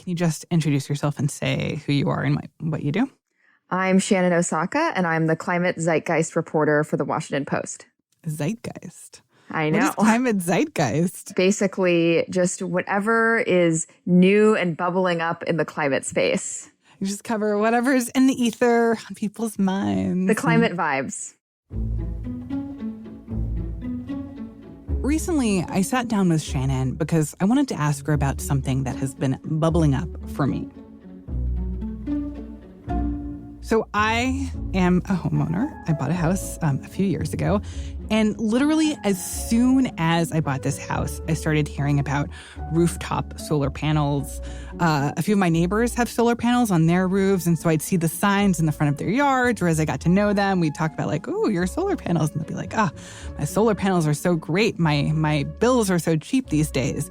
Can you just introduce yourself and say who you are and what you do? I'm Shannon Osaka, and I'm the climate zeitgeist reporter for the Washington Post. Zeitgeist? I know. What is climate zeitgeist? Basically, just whatever is new and bubbling up in the climate space. You just cover whatever's in the ether on people's minds. The climate vibes. Recently, I sat down with Shannon because I wanted to ask her about something that has been bubbling up for me. So I am a homeowner. I bought a house a few years ago. And literally as soon as I bought this house, I started hearing about rooftop solar panels. A few of my neighbors have solar panels on their roofs. And so I'd see the signs in the front of their yards, or as I got to know them, we'd talk about like, oh, your solar panels. And they'd be like, my solar panels are so great. My bills are so cheap these days.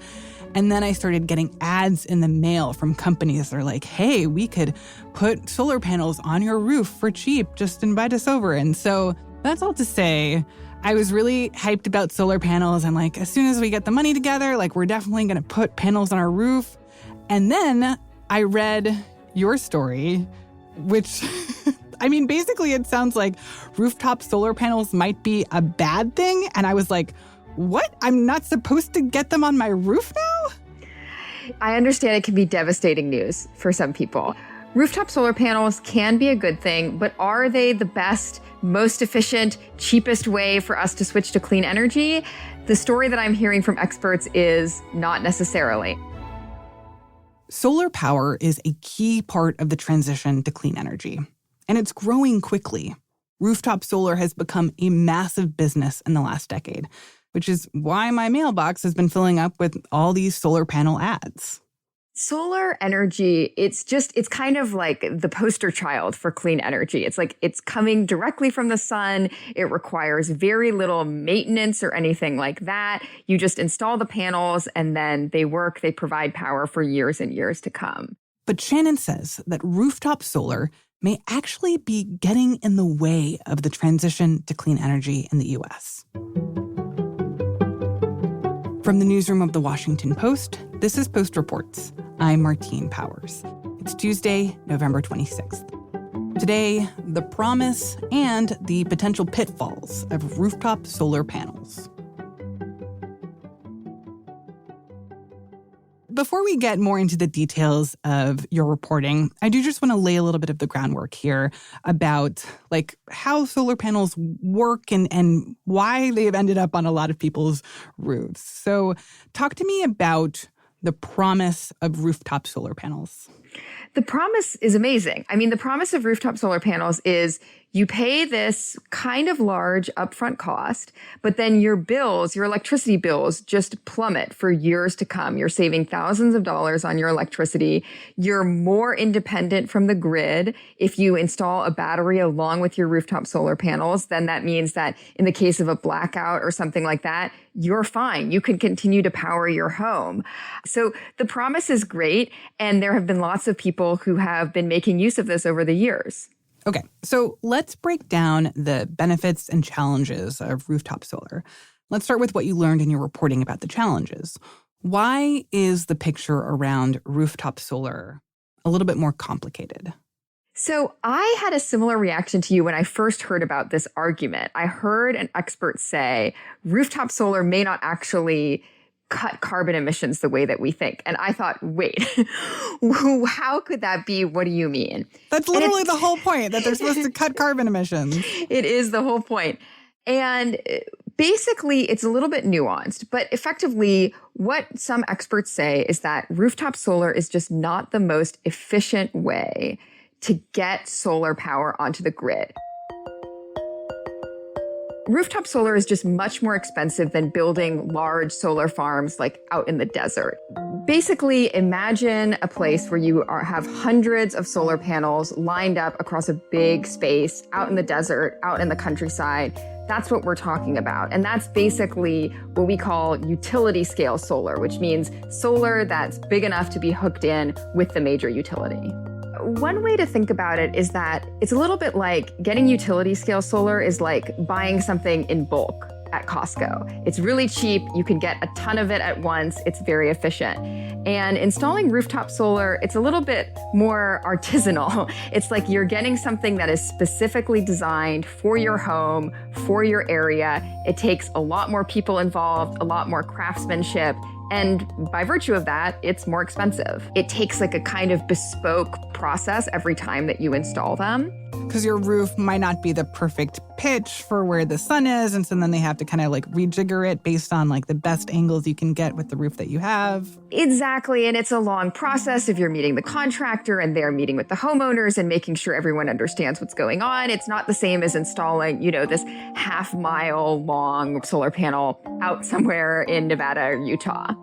And then I started getting ads in the mail from companies that are like, hey, we could put solar panels on your roof for cheap. Just invite us over. And so that's all to say, I was really hyped about solar panels. I'm like, as soon as we get the money together, like we're definitely going to put panels on our roof. And then I read your story, which, I mean, basically it sounds like rooftop solar panels might be a bad thing. And I was like, what? I'm not supposed to get them on my roof now? I understand it can be devastating news for some people. Rooftop solar panels can be a good thing, but are they the best, most efficient, cheapest way for us to switch to clean energy? The story that I'm hearing from experts is not necessarily. Solar power is a key part of the transition to clean energy, and it's growing quickly. Rooftop solar has become a massive business in the last decade, which is why my mailbox has been filling up with all these solar panel ads. Solar energy, it's kind of like the poster child for clean energy. It's like it's coming directly from the sun. It requires very little maintenance or anything like that. You just install the panels and then they work. They provide power for years and years to come. But Shannon says that rooftop solar may actually be getting in the way of the transition to clean energy in the U.S. From the newsroom of the Washington Post, this is Post Reports. I'm Martine Powers. It's Tuesday, November 26th. Today, the promise and the potential pitfalls of rooftop solar panels. Before we get more into the details of your reporting, I do just want to lay a little bit of the groundwork here about like how solar panels work and why they've ended up on a lot of people's roofs. So talk to me about the promise of rooftop solar panels. The promise is amazing. I mean, the promise of rooftop solar panels is you pay this kind of large upfront cost, but then your bills, your electricity bills, just plummet for years to come. You're saving thousands of dollars on your electricity. You're more independent from the grid. If you install a battery along with your rooftop solar panels, then that means that in the case of a blackout or something like that, you're fine. You can continue to power your home. So the promise is great, and there have been lots of people who have been making use of this over the years. Okay, so let's break down the benefits and challenges of rooftop solar. Let's start with what you learned in your reporting about the challenges. Why is the picture around rooftop solar a little bit more complicated? So I had a similar reaction to you when I first heard about this argument. I heard an expert say rooftop solar may not actually cut carbon emissions the way that we think. And I thought, wait, how could that be? What do you mean? That's literally the whole point, that they're supposed to cut carbon emissions. It is the whole point. And basically, it's a little bit nuanced, but effectively, what some experts say is that rooftop solar is just not the most efficient way to get solar power onto the grid. Rooftop solar is just much more expensive than building large solar farms like out in the desert. Basically, imagine a place where you have hundreds of solar panels lined up across a big space out in the desert, out in the countryside. That's what we're talking about. And that's basically what we call utility scale solar, which means solar that's big enough to be hooked in with the major utility. One way to think about it is that it's a little bit like getting utility scale solar is like buying something in bulk. at Costco. It's really cheap. You can get a ton of it at once. It's very efficient. And installing rooftop solar, it's a little bit more artisanal. It's like you're getting something that is specifically designed for your home, for your area. It takes a lot more people involved, a lot more craftsmanship. And by virtue of that, it's more expensive. It takes like a kind of bespoke process every time that you install them. Because your roof might not be the perfect pitch for where the sun is. And so then they have to kind of like rejigger it based on like the best angles you can get with the roof that you have. Exactly. And it's a long process if you're meeting the contractor and they're meeting with the homeowners and making sure everyone understands what's going on. It's not the same as installing, this half-mile long solar panel out somewhere in Nevada or Utah.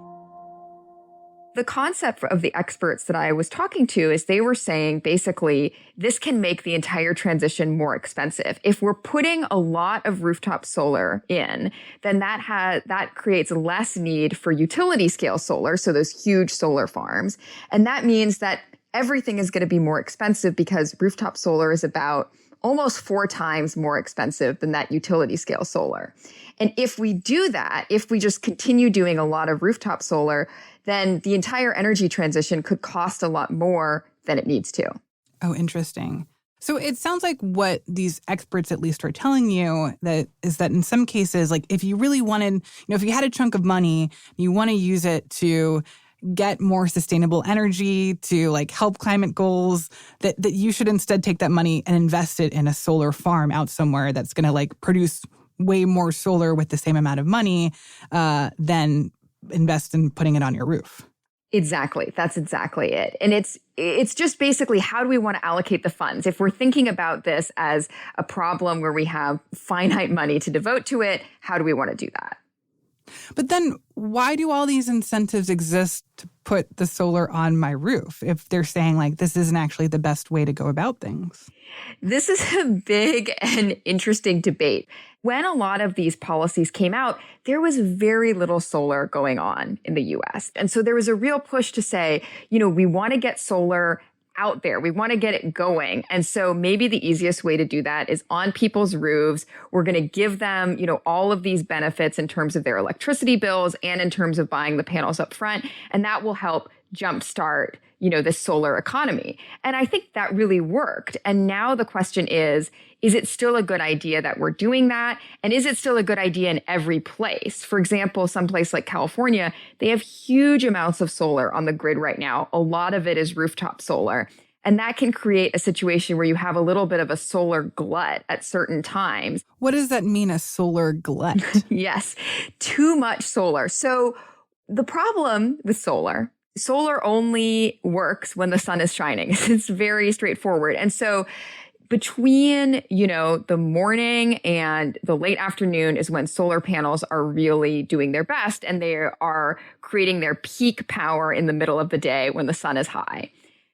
The concept of the experts that I was talking to is they were saying basically this can make the entire transition more expensive. If we're putting a lot of rooftop solar in, then that creates less need for utility scale solar, so those huge solar farms. And that means that everything is going to be more expensive because rooftop solar is about almost 4 times more expensive than that utility scale solar. And if we do that, if we just continue doing a lot of rooftop solar, then the entire energy transition could cost a lot more than it needs to. Oh, interesting. So it sounds like what these experts at least are telling you that is that in some cases, like if you really wanted, if you had a chunk of money, you want to use it to get more sustainable energy, to like help climate goals, that you should instead take that money and invest it in a solar farm out somewhere that's going to like produce way more solar with the same amount of money than invest in putting it on your roof. Exactly. That's exactly it. And it's just basically how do we want to allocate the funds? If we're thinking about this as a problem where we have finite money to devote to it, how do we want to do that? But then why do all these incentives exist to put the solar on my roof if they're saying like this isn't actually the best way to go about things? This is a big and interesting debate. When a lot of these policies came out, there was very little solar going on in the US. And so there was a real push to say, we want to get solar out there. We want to get it going. And so maybe the easiest way to do that is on people's roofs. We're going to give them, all of these benefits in terms of their electricity bills and in terms of buying the panels up front. And that will help jumpstart, this solar economy. And I think that really worked. And now the question is it still a good idea that we're doing that? And is it still a good idea in every place? For example, someplace like California, they have huge amounts of solar on the grid right now. A lot of it is rooftop solar. And that can create a situation where you have a little bit of a solar glut at certain times. What does that mean, a solar glut? Yes, too much solar. So the problem with solar only works when the sun is shining. It's very straightforward. And so between, the morning and the late afternoon is when solar panels are really doing their best, and they are creating their peak power in the middle of the day when the sun is high.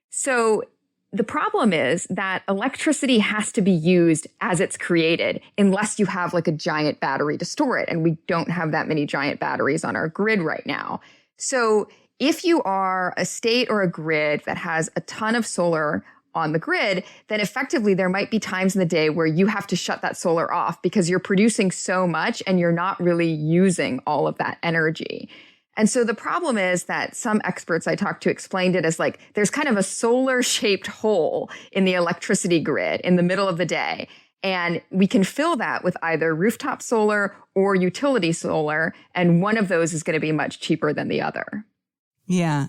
So the problem is that electricity has to be used as it's created unless you have like a giant battery to store it. And we don't have that many giant batteries on our grid right now. So if you are a state or a grid that has a ton of solar on the grid, then effectively there might be times in the day where you have to shut that solar off because you're producing so much and you're not really using all of that energy. And so the problem is that some experts I talked to explained it as like there's kind of a solar-shaped hole in the electricity grid in the middle of the day. And we can fill that with either rooftop solar or utility solar, and one of those is going to be much cheaper than the other. Yeah.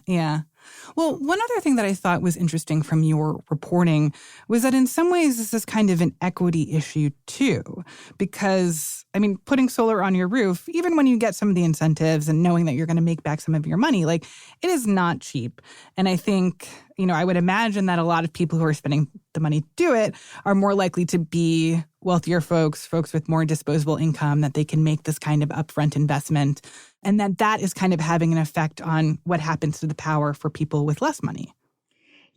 Well, one other thing that I thought was interesting from your reporting was that in some ways this is kind of an equity issue too, because, putting solar on your roof, even when you get some of the incentives and knowing that you're going to make back some of your money, like it is not cheap. And I think, I would imagine that a lot of people who are spending the money to do it are more likely to be wealthier folks with more disposable income, that they can make this kind of upfront investment, and that is kind of having an effect on what happens to the power for people with less money.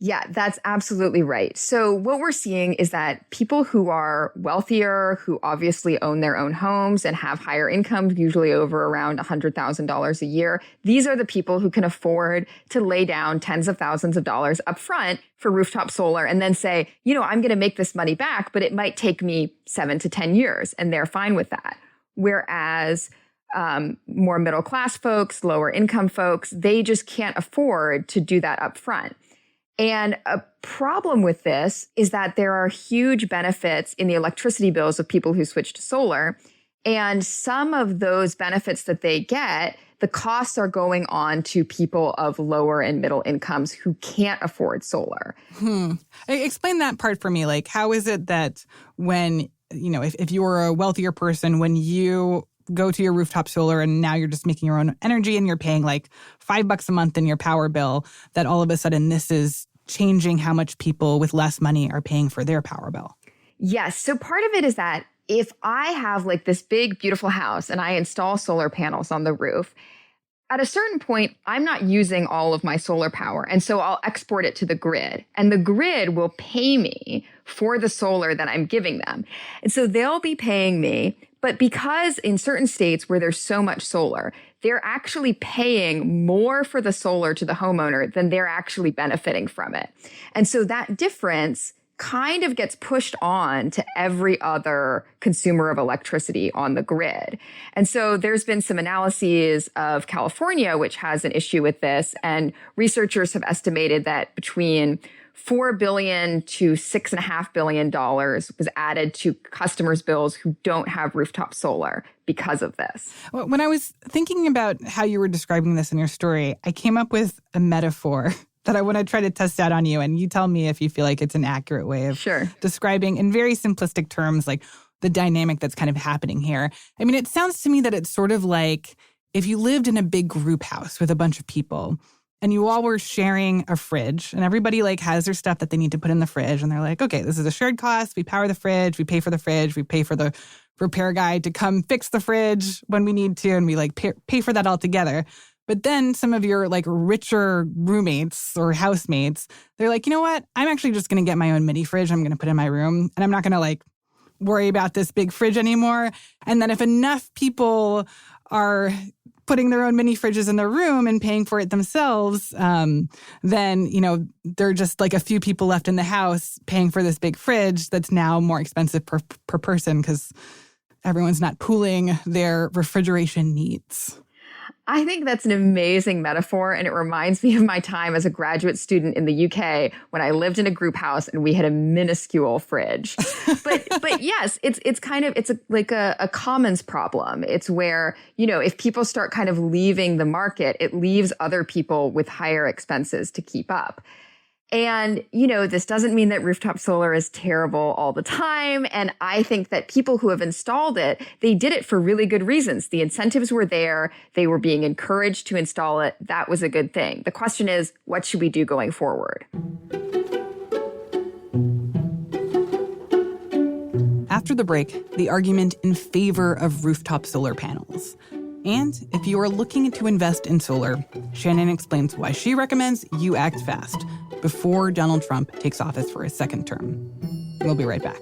Yeah, that's absolutely right. So what we're seeing is that people who are wealthier, who obviously own their own homes and have higher incomes, usually over around $100,000 a year, these are the people who can afford to lay down tens of thousands of dollars up front for rooftop solar and then say, I'm going to make this money back, but it might take me 7 to 10 years, and they're fine with that. whereas more middle class folks, lower income folks, they just can't afford to do that upfront. And a problem with this is that there are huge benefits in the electricity bills of people who switch to solar. And some of those benefits that they get, the costs are going on to people of lower and middle incomes who can't afford solar. Explain that part for me. Like, how is it that when, if you're a wealthier person, when you go to your rooftop solar and now you're just making your own energy and you're paying like $5 a month in your power bill, that all of a sudden this is changing how much people with less money are paying for their power bill? Yes. So part of it is that if I have like this big, beautiful house and I install solar panels on the roof, at a certain point, I'm not using all of my solar power. And so I'll export it to the grid. And the grid will pay me for the solar that I'm giving them. And so they'll be paying me. But because in certain states where there's so much solar, they're actually paying more for the solar to the homeowner than they're actually benefiting from it. And so that difference kind of gets pushed on to every other consumer of electricity on the grid. And so there's been some analyses of California, which has an issue with this. And researchers have estimated that between $4 billion to $6.5 billion was added to customers' bills who don't have rooftop solar because of this. When I was thinking about how you were describing this in your story, I came up with a metaphor that I want to try to test out on you. And you tell me if you feel like it's an accurate way of describing in very simplistic terms, like the dynamic that's kind of happening here. I mean, it sounds to me that it's sort of like if you lived in a big group house with a bunch of people and you all were sharing a fridge and everybody like has their stuff that they need to put in the fridge. And they're like, okay, this is a shared cost. We power the fridge. We pay for the fridge. We pay for the repair guy to come fix the fridge when we need to. And we like pay for that all together. But then some of your like richer roommates or housemates, they're like, you know what? I'm actually just going to get my own mini fridge. I'm going to put in my room and I'm not going to like worry about this big fridge anymore. And then if enough people are putting their own mini fridges in their room and paying for it themselves, then, there are just like a few people left in the house paying for this big fridge that's now more expensive per person because everyone's not pooling their refrigeration needs. I think that's an amazing metaphor, and it reminds me of my time as a graduate student in the UK when I lived in a group house and we had a minuscule fridge. But yes, it's a commons problem. It's where, if people start kind of leaving the market, it leaves other people with higher expenses to keep up. And, this doesn't mean that rooftop solar is terrible all the time. And I think that people who have installed it, they did it for really good reasons. The incentives were there. They were being encouraged to install it. That was a good thing. The question is, what should we do going forward? After the break, the argument in favor of rooftop solar panels. And if you are looking to invest in solar, Shannon explains why she recommends you act fast before Donald Trump takes office for his second term. We'll be right back.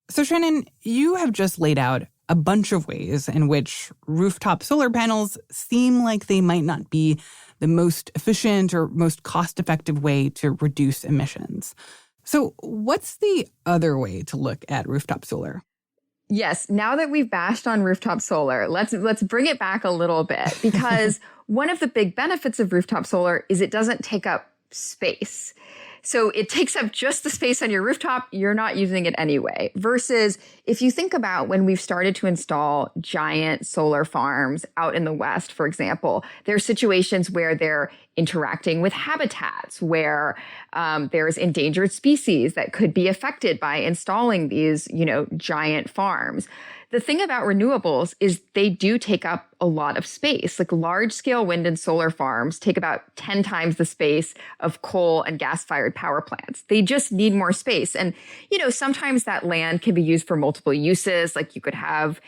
So Shannon, you have just laid out a bunch of ways in which rooftop solar panels seem like they might not be the most efficient or most cost-effective way to reduce emissions. So what's the other way to look at rooftop solar? Yes, now that we've bashed on rooftop solar, let's bring it back a little bit, because one of the big benefits of rooftop solar is it doesn't take up space. So it takes up just the space on your rooftop. You're not using it anyway. Versus if you think about when we've started to install giant solar farms out in the West, for example, there are situations where they're interacting with habitats, where there's endangered species that could be affected by installing these, giant farms. The thing about renewables is they do take up a lot of space. Like large scale wind and solar farms take about 10 times the space of coal and gas fired power plants. They just need more space. And, sometimes that land can be used for multiple uses. Like you could have,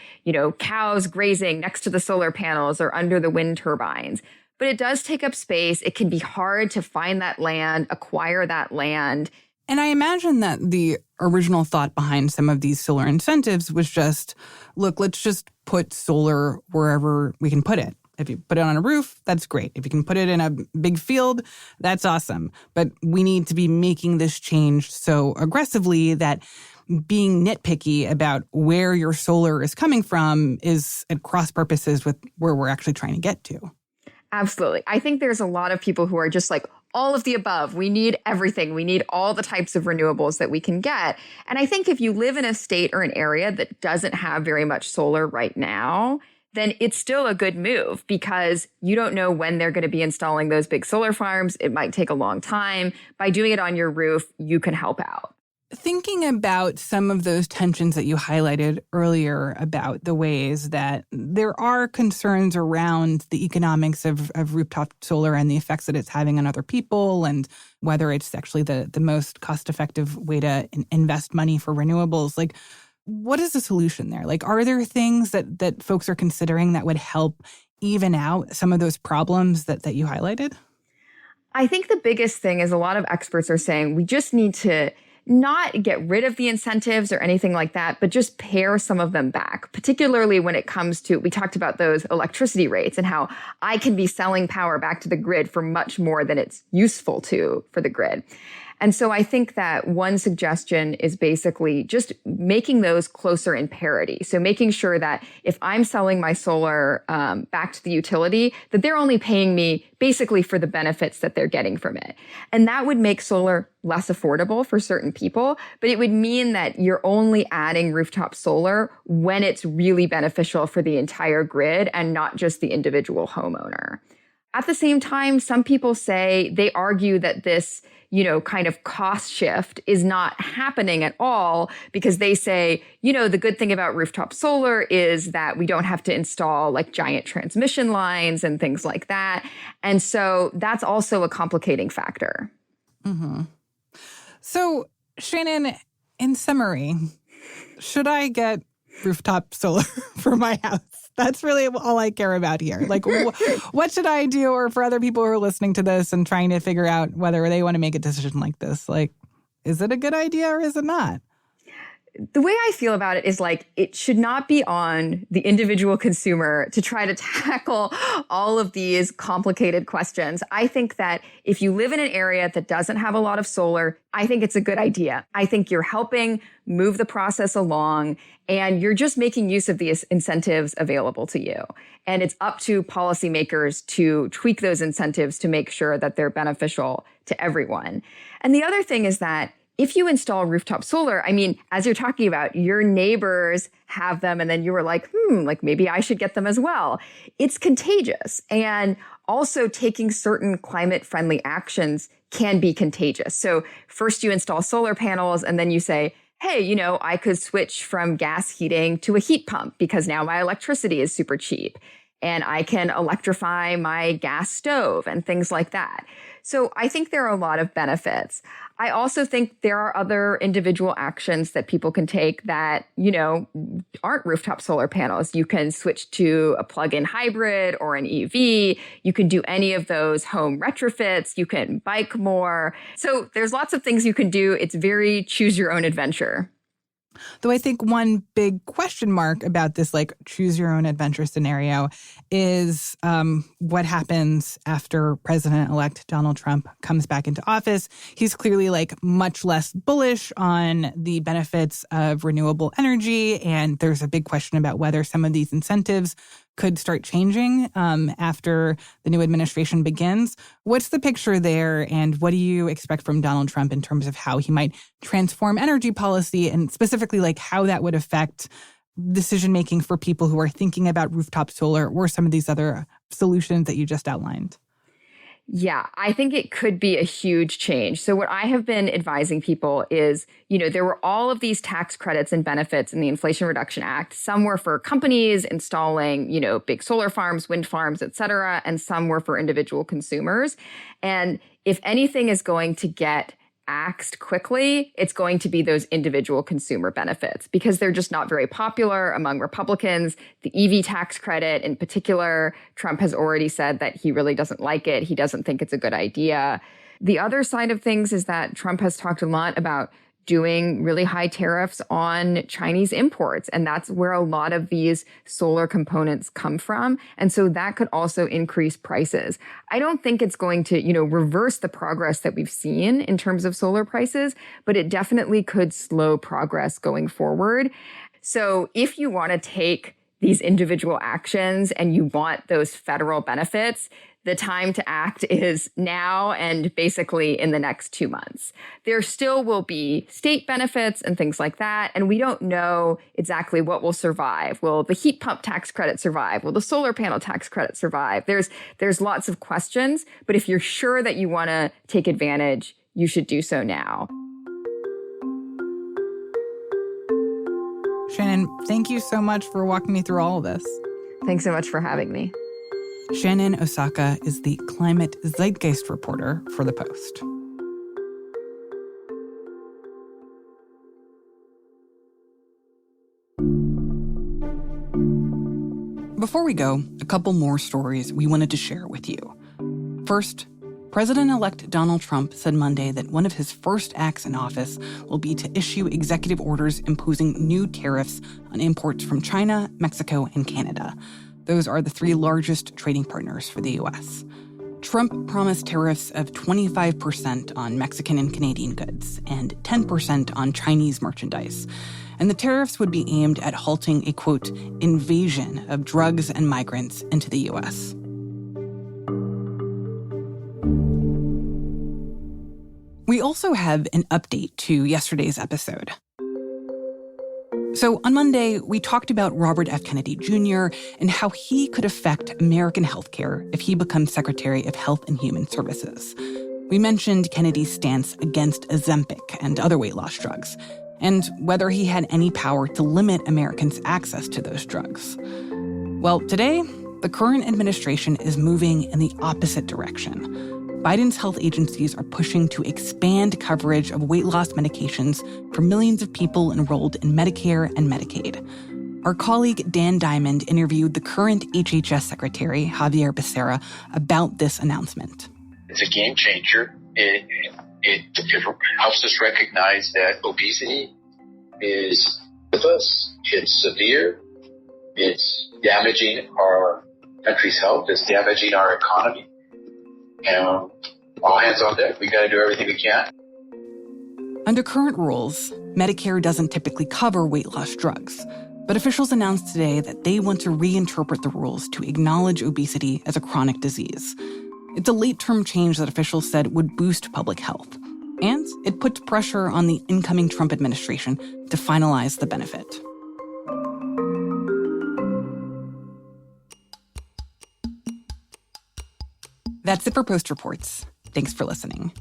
cows grazing next to the solar panels or under the wind turbines. But it does take up space. It can be hard to find that land, acquire that land. And I imagine that the original thought behind some of these solar incentives was just, look, let's just put solar wherever we can put it. If you put it on a roof, that's great. If you can put it in a big field, that's awesome. But we need to be making this change so aggressively that being nitpicky about where your solar is coming from is at cross purposes with where we're actually trying to get to. Absolutely. I think there's a lot of people who are just like, all of the above. We need everything. We need all the types of renewables that we can get. And I think if you live in a state or an area that doesn't have very much solar right now, then it's still a good move because you don't know when they're going to be installing those big solar farms. It might take a long time. By doing it on your roof, you can help out. Thinking about some of those tensions that you highlighted earlier about the ways that there are concerns around the economics of rooftop solar and the effects that it's having on other people and whether it's actually the most cost-effective way to invest money for renewables, like what is the solution there? Like, are there things that folks are considering that would help even out some of those problems that you highlighted? I think the biggest thing is a lot of experts are saying we just need to not get rid of the incentives or anything like that, but just pare some of them back, particularly when it comes to, we talked about those electricity rates and how I can be selling power back to the grid for much more than it's useful to for the grid. And so I think that one suggestion is basically just making those closer in parity. So making sure that if I'm selling my solar back to the utility, that they're only paying me basically for the benefits that they're getting from it. And that would make solar less affordable for certain people, but it would mean that you're only adding rooftop solar when it's really beneficial for the entire grid and not just the individual homeowner. At the same time, some people say, they argue that this kind of cost shift is not happening at all because they say, the good thing about rooftop solar is that we don't have to install like giant transmission lines and things like that. And so that's also a complicating factor. Mm-hmm. So, Shannon, in summary, should I get rooftop solar for my house? That's really all I care about here. Like, what should I do? Or for other people who are listening to this and trying to figure out whether they want to make a decision like this, like, is it a good idea or is it not? The way I feel about it is like, it should not be on the individual consumer to try to tackle all of these complicated questions. I think that if you live in an area that doesn't have a lot of solar, I think it's a good idea. I think you're helping move the process along and you're just making use of these incentives available to you. And it's up to policymakers to tweak those incentives to make sure that they're beneficial to everyone. And the other thing is that if you install rooftop solar, I mean, as you're talking about, your neighbors have them and then you were like, like maybe I should get them as well. It's contagious. And also taking certain climate friendly actions can be contagious. So first you install solar panels and then you say, hey, I could switch from gas heating to a heat pump because now my electricity is super cheap. And I can electrify my gas stove and things like that. So I think there are a lot of benefits. I also think there are other individual actions that people can take that, aren't rooftop solar panels. You can switch to a plug-in hybrid or an EV. You can do any of those home retrofits. You can bike more. So there's lots of things you can do. It's very choose your own adventure. Though I think one big question mark about this, like, choose your own adventure scenario is what happens after President-elect Donald Trump comes back into office. He's clearly like much less bullish on the benefits of renewable energy. And there's a big question about whether some of these incentives could start changing after the new administration begins. What's the picture there, and what do you expect from Donald Trump in terms of how he might transform energy policy, and specifically like how that would affect decision-making for people who are thinking about rooftop solar or some of these other solutions that you just outlined? Yeah, I think it could be a huge change. So what I have been advising people is, there were all of these tax credits and benefits in the Inflation Reduction Act. Some were for companies installing, big solar farms, wind farms, et cetera, and some were for individual consumers. And if anything is going to get axed quickly, it's going to be those individual consumer benefits because they're just not very popular among Republicans. The EV tax credit in particular, Trump has already said that he really doesn't like it. He doesn't think it's a good idea. The other side of things is that Trump has talked a lot about doing really high tariffs on Chinese imports. And that's where a lot of these solar components come from. And so that could also increase prices. I don't think it's going to, reverse the progress that we've seen in terms of solar prices, but it definitely could slow progress going forward. So if you want to take these individual actions and you want those federal benefits, the time to act is now and basically in the next 2 months. There still will be state benefits and things like that, and we don't know exactly what will survive. Will the heat pump tax credit survive? Will the solar panel tax credit survive? There's lots of questions, but if you're sure that you want to take advantage, you should do so now. Shannon, thank you so much for walking me through all of this. Thanks so much for having me. Shannon Osaka is the climate zeitgeist reporter for The Post. Before we go, a couple more stories we wanted to share with you. First, President-elect Donald Trump said Monday that one of his first acts in office will be to issue executive orders imposing new tariffs on imports from China, Mexico, and Canada. Those are the 3 largest trading partners for the U.S. Trump promised tariffs of 25% on Mexican and Canadian goods and 10% on Chinese merchandise. And the tariffs would be aimed at halting a, quote, invasion of drugs and migrants into the U.S. We also have an update to yesterday's episode. So on Monday, we talked about Robert F. Kennedy Jr. and how he could affect American healthcare if he becomes Secretary of Health and Human Services. We mentioned Kennedy's stance against Ozempic and other weight loss drugs, and whether he had any power to limit Americans' access to those drugs. Well, today, the current administration is moving in the opposite direction. Biden's health agencies are pushing to expand coverage of weight loss medications for millions of people enrolled in Medicare and Medicaid. Our colleague Dan Diamond interviewed the current HHS Secretary, Javier Becerra, about this announcement. It's a game changer. It helps us recognize that obesity is with us. It's severe. It's damaging our country's health. It's damaging our economy. All hands on deck. We got to do everything we can. Under current rules, Medicare doesn't typically cover weight loss drugs. But officials announced today that they want to reinterpret the rules to acknowledge obesity as a chronic disease. It's a late-term change that officials said would boost public health. And it puts pressure on the incoming Trump administration to finalize the benefit. That's it for Post Reports. Thanks for listening.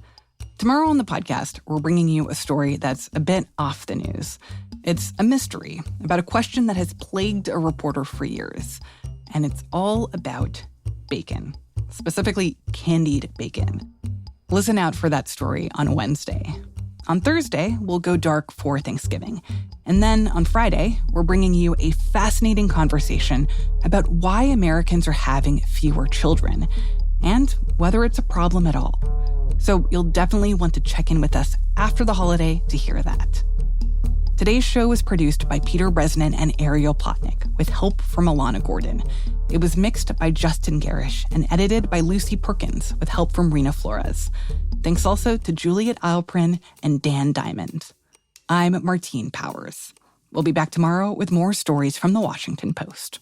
Tomorrow on the podcast, we're bringing you a story that's a bit off the news. It's a mystery about a question that has plagued a reporter for years. And it's all about bacon, specifically candied bacon. Listen out for that story on Wednesday. On Thursday, we'll go dark for Thanksgiving. And then on Friday, we're bringing you a fascinating conversation about why Americans are having fewer children and whether it's a problem at all. So you'll definitely want to check in with us after the holiday to hear that. Today's show was produced by Peter Bresnan and Ariel Plotnick, with help from Alana Gordon. It was mixed by Justin Garish and edited by Lucy Perkins, with help from Rena Flores. Thanks also to Juliet Eilprin and Dan Diamond. I'm Martine Powers. We'll be back tomorrow with more stories from the Washington Post.